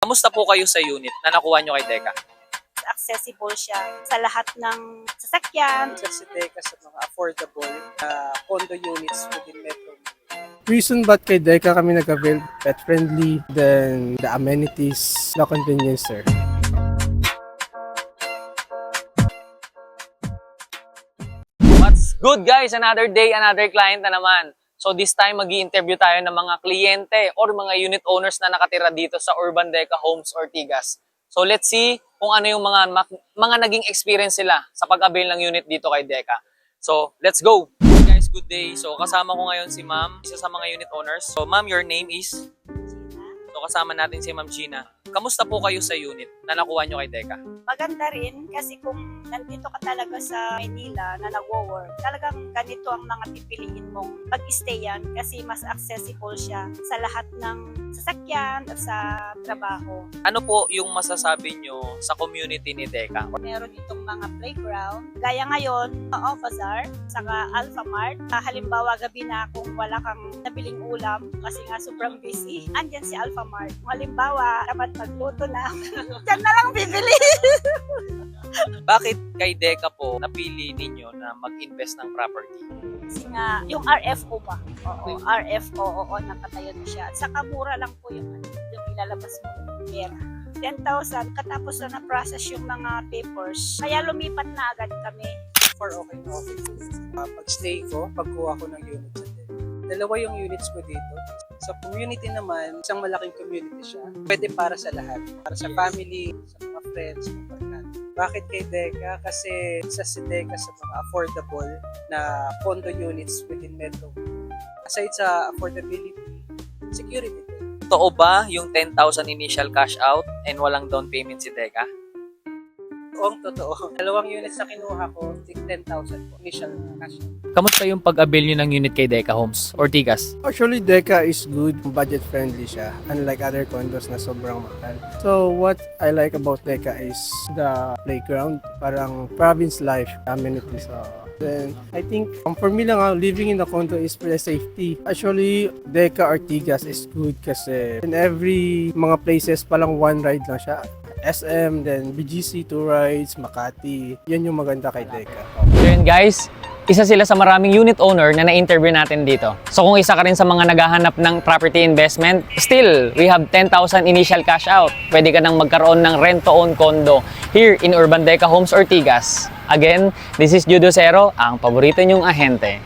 Kamusta po kayo sa unit na nakuha nyo kay Deca? Accessible siya sa lahat ng sasakyan. Sa Deca sa mga affordable condo units within Metro. Reason ba't kay Deca kami nag-avail, pet friendly, then the amenities, the convenience, sir. What's good guys? Another day, another client na naman. So this time mag-i-interview tayo ng mga kliyente or mga unit owners na nakatira dito sa Urban Deca Homes Ortigas. So let's see kung ano yung mga naging experience sila sa pag-avail ng unit dito kay Deca. So let's go! Guys, good day. So kasama ko ngayon si Ma'am, isa sa mga unit owners. So Ma'am, your name is? So kasama natin si Ma'am Gina. Kamusta po kayo sa unit na nakuha nyo kay Deca? Maganda rin kasi kung nandito ka talaga sa Manila na nagwo-work, talagang ganito ang mga pipiliin mong pag-stayan kasi mas accessible siya sa lahat ng sasakyan at sa trabaho. Ano po yung masasabi nyo sa community ni Deca? Meron itong mga playground. Gaya ngayon, Bazaar, saka Alpha Mart. Halimbawa, gabi na kung wala kang nabiling ulam kasi nga sobrang busy, andyan si Alpha Mart. Halimbawa, dapat magluto na. Diyan na lang bibili. Bakit kay Deca po napili ninyo na mag-invest ng property? Kasi nga, yung RFO ba? Oo, RFO, oo, nakatayo na siya. At saka mura lang po yung ilalabas mo ng pera. 10,000, katapos na na-process yung mga papers. Kaya lumipat na agad kami. For okay na okay. Pag-stay ko, pagkuha ko ng unit sa Deca. Dalawa yung units ko dito. Sa community naman, isang malaking community siya. Pwede para sa lahat. Para sa family, sa mga friends, mga barkada. Bakit kay Deca? Kasi isa si Deca sa mga affordable na condo units within Metro. Aside sa affordability, security din. Totoo ba yung 10,000 initial cash out and walang down payment si Deca? Oo, totoo. Dalawang units na kinuha ko, 10,000 po, initial cash out. Kamusta yung pag-avail nyo ng unit kay Deca Homes Ortigas? Actually, Deca is good, budget friendly siya, unlike other condos na sobrang mahal. So what I like about Deca is the playground, parang province life, amenities. Then I think for me lang, living in a condo is for the safety. Actually, Deca Ortigas is good kasi in every mga places palang one ride lang siya. SM, then BGC, 2 rides, Makati. Yan yung maganda kay Deca. So yun guys, isa sila sa maraming unit owner na na-interview natin dito. So kung isa ka rin sa mga naghahanap ng property investment, still, we have 10,000 initial cash out. Pwede ka nang magkaroon ng rent-to-own condo here in Urban Deca Homes Ortigas. Again, this is Judo Cero, ang paborito nyong ahente.